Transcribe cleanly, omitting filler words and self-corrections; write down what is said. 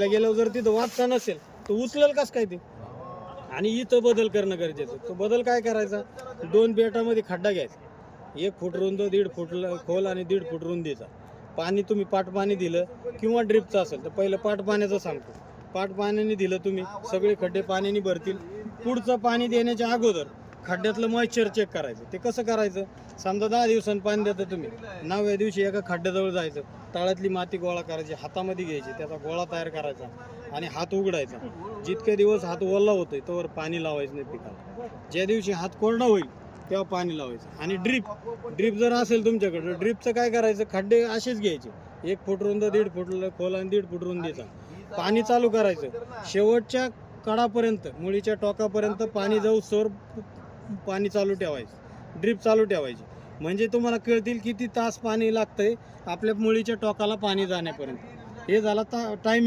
गेल्यावर जर तिथं वाचता नसेल तर उचलेल कस काय ते. आणि इथं बदल करणं गरजेचं. तो बदल काय करायचा, 2 बेटामध्ये खड्डा घ्यायचा, 1 फूट रुंद, 1.5 फूट खोल आणि 1.5 फूट रुंदीचा. पाणी तुम्ही पाट पाणी दिलं किंवा ड्रिपचं असेल तर पहिलं पाट पाण्याचं सांगतो. पाट पाण्याने दिलं तुम्ही, सगळे खड्डे पाण्याने भरतील. पुढचं पाणी देण्याच्या अगोदर खड्ड्यातलं मॉइश्चर चेक करायचं. ते कसं करायचं, समजा 10 दिवसांनी पाणी देता तुम्ही, 9व्या दिवशी एका खड्ड्याजवळ जायचं, तळातली माती गोळा करायची, हातामध्ये घ्यायची, त्याचा गोळा तयार करायचा आणि हात उघडायचा. जितके दिवस हात ओला होतोय तोवर पाणी लावायचं नाही पिकाला. ज्या दिवशी हात कोरडा होईल तेव्हा पाणी लावायचं. आणि ड्रीप जर असेल तुमच्याकडे, ड्रीपचं काय करायचं, खड्डे असेच घ्यायचे, 1 फूट रुंद, 1.5 फूट खोल आणि 1.5 फूट रुंदीचा. पाणी चालू करायचं, शेवटच्या कडापर्यंत, मुळीच्या टोकापर्यंत पाणी जाऊस्तोवर पाणी चालू ठेवायचं, ड्रीप चालू ठेवायची. म्हणजे तुम्हाला कळतील किती तास पाणी लागतंय आपल्या मुळीच्या टोकाला पाणी जाण्यापर्यंत. हे झाला टाइम.